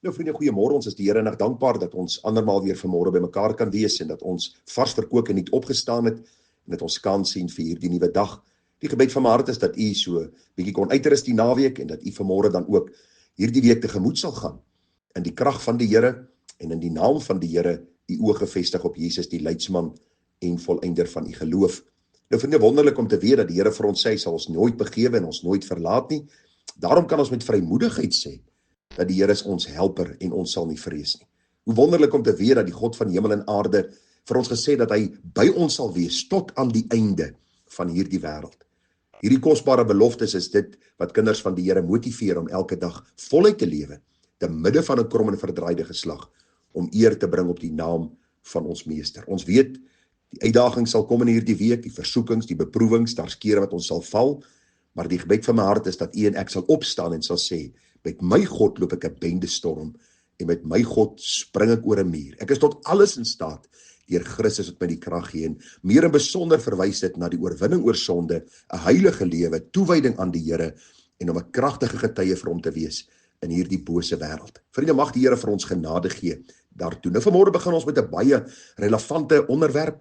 Nou vriende, goeiemôre, ons is die Here nog dankbaar dat ons andermaal weer vanmôre by mekaar kan wees en dat ons vars verkoop en niet opgestaan het en dat ons kan sien vir hierdie nuwe dag. Die gebed van my hart is dat u so bietjie kon uitrus die naweek en dat u vanmôre dan ook hierdie week tegemoet sal gaan in die krag van die Here en in die naam van die Here u oë gefestig op Jesus die leidsman en volëinder van u geloof. Nou vriende, wonderlik om te weet dat die Here vir ons sê, sal ons nooit begewe en ons nooit verlaat nie. Daarom kan ons met vrymoedigheid sê dat die Here is ons helper en ons sal nie vrees nie. Hoe wonderlik om te weet dat die God van hemel en aarde vir ons gesê dat hy by ons sal wees tot aan die einde van hierdie wêreld. Hierdie kosbare beloftes is dit wat kinders van die Here motiveer om elke dag voluit te lewe, te midde van 'n krom en verdraaide geslag, om eer te bring op die naam van ons Meester. Ons weet, die uitdagings sal kom in hierdie week, die versoekings, die beproewings, daar's kere wat ons sal val, maar die gebed van my hart is dat u en ek sal opstaan en sal sê, met my God loop ek 'n bendestorm en met my God spring ek oor 'n muur. Ek is tot alles in staat deur Christus wat my die krag gee. En meer en besonder verwys dit na die oorwinning oor sonde, 'n heilige lewe, toewyding aan die Here en om 'n kragtige getuie vir hom te wees in hierdie bose wêreld. Vriende, mag die Here vir ons genade gee daartoe. Nou vanmôre begin ons met 'n baie relevante onderwerp,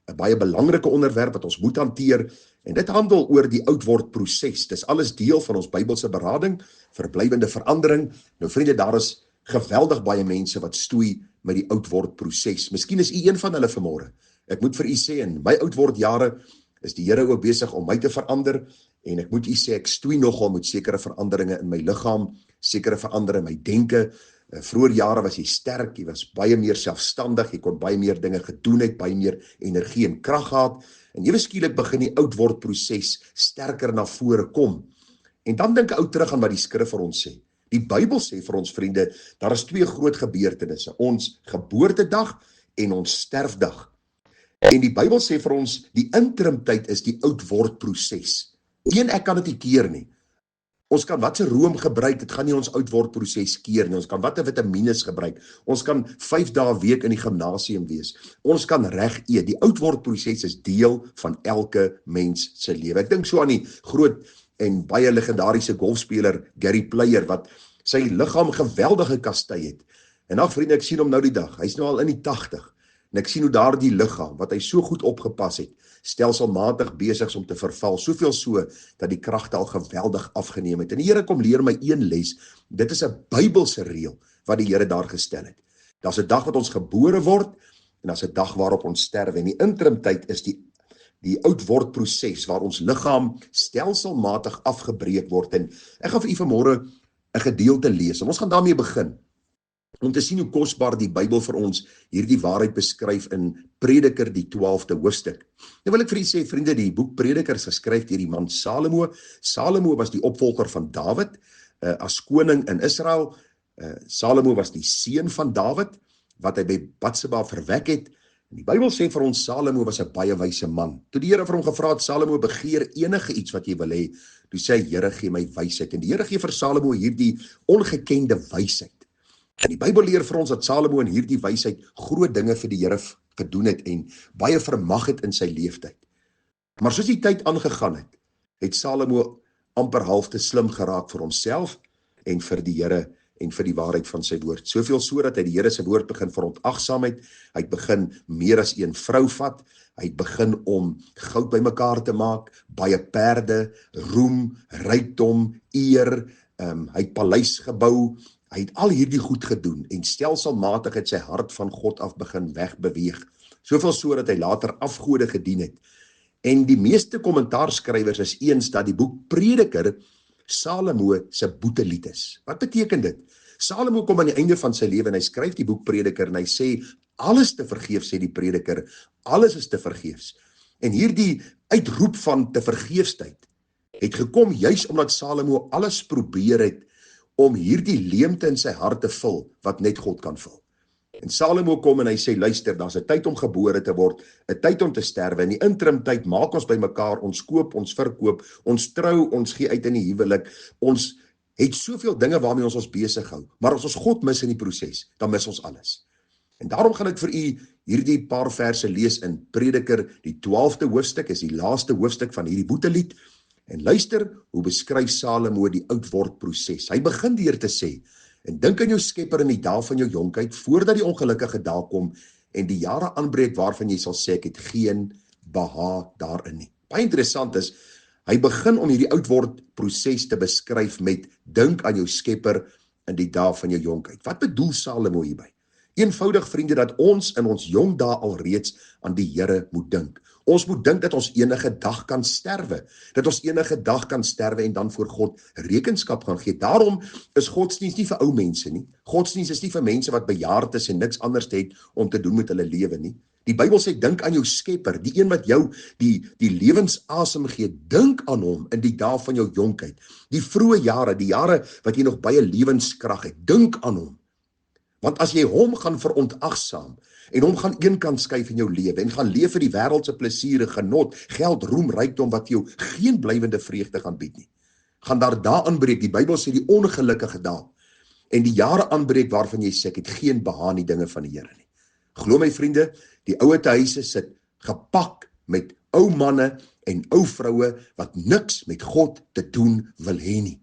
'n baie belangrike onderwerp wat ons moet hanteer, en dit handel oor die oudword proses. Dis alles deel van ons Bybelse berading, verblywende verandering. Nou vriende, daar is geweldig baie mense wat stoei met die oudword proses. Miskien is u een van hulle vanmôre. Ek moet vir u sê, in my oudword jare is die Here ook besig om my te verander, en ek moet u sê, ek stoei nogal met sekere veranderinge in my liggaam, sekere veranderinge in my denke. Vroeër jare was jy sterk, jy was baie meer selfstandig, jy kon baie meer dinge gedoen het, baie meer energie en krag gehad, en ewe skielik begin die oudword proses sterker na vore kom. En dan dink ek ou terug aan wat die skrif vir ons sê. Die Bybel sê vir ons vriende, daar is twee groot gebeurtenisse, ons geboortedag en ons sterfdag. En die Bybel sê vir ons, die interimtyd is die oudword proses. Ek kan dit nie keer nie. Ons kan wat se room gebruik, dit gaan nie ons oudword proses keer nie. Ons kan wat 'n vitamines gebruik. Ons kan 5 dae 'n week in die gimnasium wees. Ons kan reg eet. Die oudword proses is deel van elke mens se lewe. Ek dink so aan die groot en baie legendariese golfspeler Gary Player wat sy liggaam geweldig gekastei het. En ag vriende, ek sien hom nou die dag. Hy's nou al in die 80. En ek sien hoe daardie liggaam wat hy so goed opgepas het, stelselmatig besig is om te verval, soveel so dat die kragte al geweldig afgeneem het. En die Here kom leer my een les. Dit is 'n Bybelse reël wat die Here daar gestel het. Daar's 'n dag wat ons gebore word en daar's 'n dag waarop ons sterwe. En die interimtyd is die oudword proses waar ons liggaam stelselmatig afgebreek word. En ek gaan vir u vanmôre 'n gedeelte lees en ons gaan daarmee begin om te sien hoe kosbaar die Bybel vir ons hierdie waarheid beskryf in Prediker die 12de hoofstuk. Nou wil ek vir u sê, vriende, die boek Prediker is geskryf deur die man Salomo. Salomo was die opvolger van Dawid as koning in Israel. Salomo was die seun van Dawid wat hy by Batseba verwek het. En die Bybel sê vir ons, Salomo was 'n baie wyse man. Toe die Here vir hom gevra het, Salomo, begeer enige iets wat jy wil hê, toe sê hy, Here, gee my wysheid. En die Here gee vir Salomo hierdie ongekende wysheid. En die Bybel leer vir ons dat Salomo in hierdie wysheid groot dinge vir die Here gedoen het en baie vermag het in sy lewenstyd. Maar soos die tyd aangegaan het, het Salomo amper half te slim geraak vir homself en vir die Here en vir die waarheid van sy woord. Soveel so dat hy die Here se woord begin verontagsaam het. Hy het begin meer as een vrou vat. Hy het begin om goud bymekaar te maak, baie perde, roem, rykdom, eer, hy het paleis gebou. Hy het al hierdie goed gedoen en stelselmatig het sy hart van God af begin wegbeweeg. Soveel so dat hy later afgode gedien het. En die meeste kommentaarskrywers is eens dat die boek Prediker Salomo se boetelied is. Wat beteken dit? Salomo kom aan die einde van sy lewe en hy skryf die boek Prediker en hy sê, alles te vergeefs, sê die Prediker, alles is te vergeefs. En hierdie uitroep van te vergeefsheid het gekom juis omdat Salomo alles probeer het om hierdie leemte in sy hart te vul, wat net God kan vul. En Salomo kom en hy sê, luister, daar's 'n tyd om gebore te word, 'n tyd om te sterwe, in die interim tyd maak ons by mekaar, ons koop, ons verkoop, ons trou, ons gee uit in die huwelik, ons het soveel dinge waarmee ons besig hou, maar as ons God mis in die proses, dan mis ons alles. En daarom gaan ek vir u hierdie paar verse lees in Prediker, die 12de hoofstuk, is die laaste hoofstuk van hierdie boetelied. En luister hoe beskryf Salomo die oudword proses. Hy begin deur te sê, En dink aan jou Skepper in die dae van jou jonkheid, voordat die ongelukkige dae kom en die jare aanbreek waarvan jy sal sê, ek het geen behaag daarin nie. Baie interessant is, hy begin om hierdie oudword proses te beskryf met, dink aan jou Skepper in die dae van jou jonkheid. Wat bedoel Salomo hierby? Eenvoudig, vriende, dat ons in ons jong dae alreeds aan die Here moet dink. Ons moet dink dat ons enige dag kan sterwe, en dan voor God rekenskap gaan gee. Daarom is godsdienst nie vir ou mense nie. Godsdienst is nie vir mense wat bejaard is en niks anders het om te doen met hulle lewe nie. Die Bybel sê, dink aan jou Skepper, die een wat jou die lewensasem gee, dink aan hom in die dae van jou jonkheid, die vroeë jare, die jare wat jy nog baie lewenskrag het, dink aan hom. Want as jy hom gaan verontagsaam, en hom gaan eenkant skuif in jou lewe, en gaan leef vir die wêreldse plesiere, genot, geld, roem, rykdom, wat jou geen blywende vreugde gaan bied nie, gaan daar aanbreek, die Bybel sê die ongelukkige dae, en die jare aanbreek waarvan jy sê, ek het geen behaag in die dinge van die Here nie. Glo my vriende, die oude huise sit gepak met ou manne en ou vroue wat niks met God te doen wil hê nie.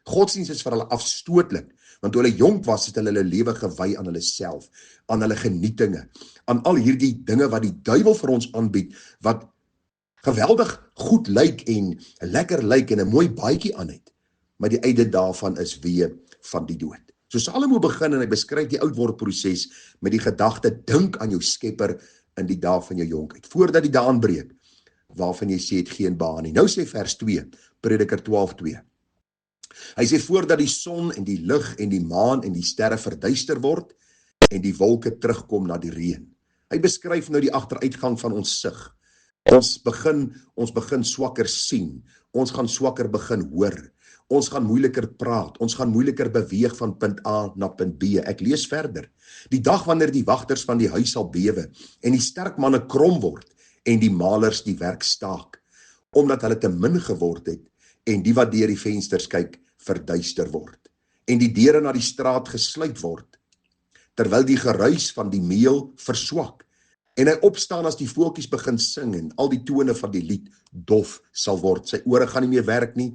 Godsdienst is vir hulle afstootlik, want toe hulle jonk was, het hulle lewe gewy aan hulle self, aan hulle genietinge, aan al hierdie dinge wat die duiwel vir ons aanbied, wat geweldig goed lyk en lekker lyk en 'n mooi baadjie aan het, maar die einde daarvan is weë van die dood. So Salomo begin en hy beskryf die oudwordproses met die gedagte, dink aan jou Skepper in die dae van jou jonkheid, voordat die dae aanbreek, waarvan jy sê het geen behaag nie. Nou sê vers 2, Prediker 12:2. Hy sê, voordat die son en die lig en die maan en die sterre verduister word en die wolke terugkom na die reën. Hy beskryf nou die agteruitgang van ons sig. Ons begin swakker sien, ons gaan swakker begin hoor, ons gaan moeiliker praat, ons gaan moeiliker beweeg van punt A na punt B. Ek lees verder. Die dag wanneer die wagters van die huis sal bewe en die sterk manne krom word en die malers die werk staak, omdat hulle te min geword het en die wat deur die vensters kyk verduister word en die deure na die straat gesluit word, terwyl die geruis van die meel verswak en hy opstaan as die voeltjies begin sing en al die tone van die lied dof sal word. Sy ore gaan nie meer werk nie,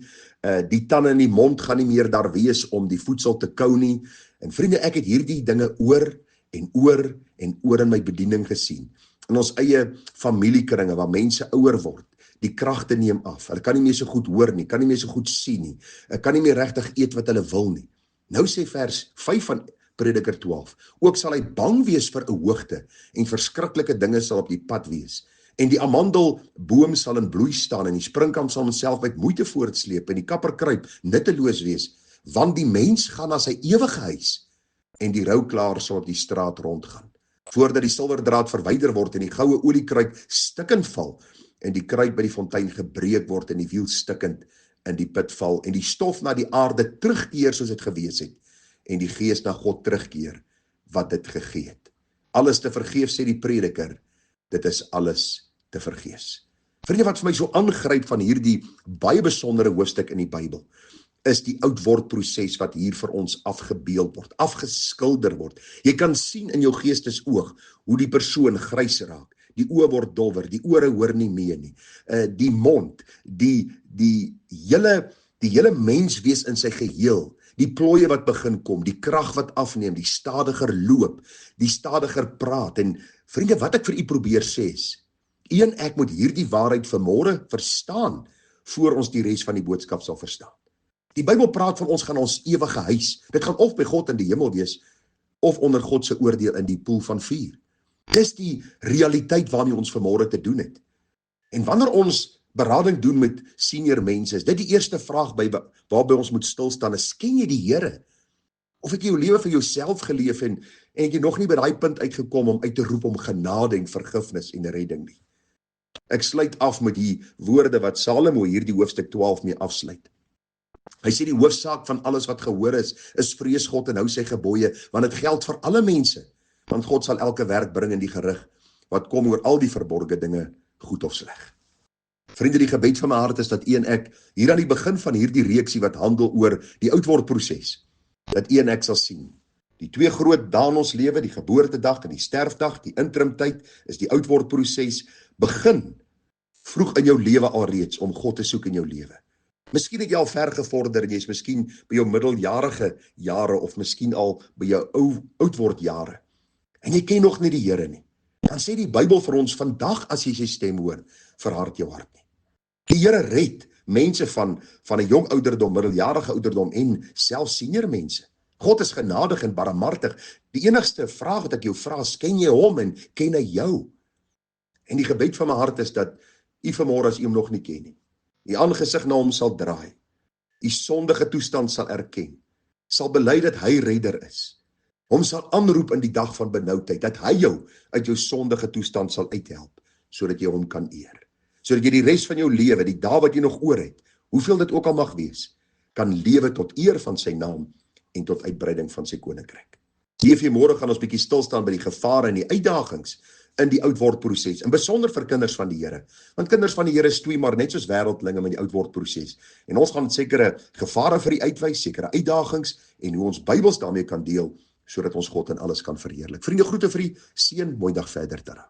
die tande in die mond gaan nie meer daar wees om die voedsel te kou nie. En vriende, ek het hierdie dinge oor en oor in my bediening gesien. In ons eie familiekringe waar mense ouer word, die kragte neem af. Hulle kan nie meer so goed hoor nie, kan nie meer so goed sien nie, kan nie meer regtig eet wat hulle wil nie. Nou sê vers 5 van Prediker 12, ook sal hy bang wees vir 'n hoogte en verskriklike dinge sal op die pad wees. En die amandelboom sal in bloei staan en die springkam sal homself met moeite voortsleep en die kapperkruip nutteloos wees, want die mens gaan na sy ewige huis en die rouklaar sal op die straat rondgaan. Voordat die silwerdraad verwyder word en die goue oliekruik stikkend val en die kruik by die fontein gebreek word en die wiel stikkend in die put val en die stof na die aarde terugkeer soos dit gewees het en die gees na God terugkeer wat dit gegee het. Alles te vergeef, sê die prediker, dit is alles te vergeefs. Vriende, wat vir my so aangryp van hierdie baie besondere hoofstuk in die Bybel, is die oudwordproses wat hier vir ons afgebeeld word, afgeskilder word. Jy kan sien in jou geestesoog hoe die persoon grys raak, die oë word dowwer, die ore hoor nie meer nie, die mond, die hele menswees in sy geheel, die plooie wat begin kom, die krag wat afneem, die stadiger loop, die stadiger praat. En vriende, wat ek vir u probeer sê is, ek moet hierdie waarheid vanmôre verstaan, voor ons die res van die boodskap sal verstaan. Die Bybel praat van ons gaan ons ewige huis, dit gaan of by God in die hemel wees, of onder God se oordeel in die poel van vuur. Dis die realiteit waarmee ons vanmôre te doen het. En wanneer ons berading doen met senior mense, is dit die eerste vraag waarby ons moet stilstaan, is, ken jy die Here? Of het jy jou lewe vir jouself geleef en het jy nog nie by daai punt uitgekom om uit te roep om genade en vergifnis en redding nie? Ek sluit af met die woorde wat Salomo hierdie hoofstuk 12 mee afsluit. Hy sê die hoofsaak van alles wat gehoor is vrees God en hou sy gebooie, want dit geld vir alle mense, want God sal elke werk bring in die gerig, wat kom oor al die verborgde dinge, goed of sleg. Vriende, die gebed van my hart is dat u en ek, hier aan die begin van hierdie reeksie wat handel oor die oudwordproses, dat u en ek sal sien, die twee groot dae in ons lewe, die geboortedag en die sterfdag, die interimtyd, is die oudwordproses, begin vroeg in jou lewe alreeds om God te soek in jou lewe. Miskien het jy al ver gevorder en jy is miskien by jou middeljarige jare of miskien al by jou oudword jare. En jy ken nog nie die Here nie. Dan sê die Bybel vir ons, vandag as jy sy stem hoor, verhard jou hart nie. Die Here red mense van 'n jong ouderdom, middeljarige ouderdom en selfs senior mense. God is genadig en barmhartig. Die enigste vraag wat ek jou vra is, ken jy hom en ken hy jou? En die gebed van my hart is dat u vanmôre as u hom nog nie ken nie, u aangesig na hom sal draai, u sondige toestand sal erken, sal bely dat hy redder is, hom sal aanroep in die dag van benoudheid, dat hy jou uit jou sondige toestand sal uithelp, sodat jy hom kan eer. Sodat jy die res van jou lewe, die dae wat jy nog oor het, hoeveel dit ook al mag wees, kan lewe tot eer van sy naam en tot uitbreiding van sy koninkryk. Hier môre gaan ons bietjie stil staan by die gevare en die uitdagings in die oudwordproses, en besonder vir kinders van die Here. Want kinders van die Here stoei maar net soos wêreldlinge met die oudwordproses. En ons gaan sekere gevare vir die uitwys, sekere uitdagings en hoe ons Bybels daarmee kan deel, sodat ons God in alles kan verheerlik. Vriende, groete vir u, seën, mooi dag verder.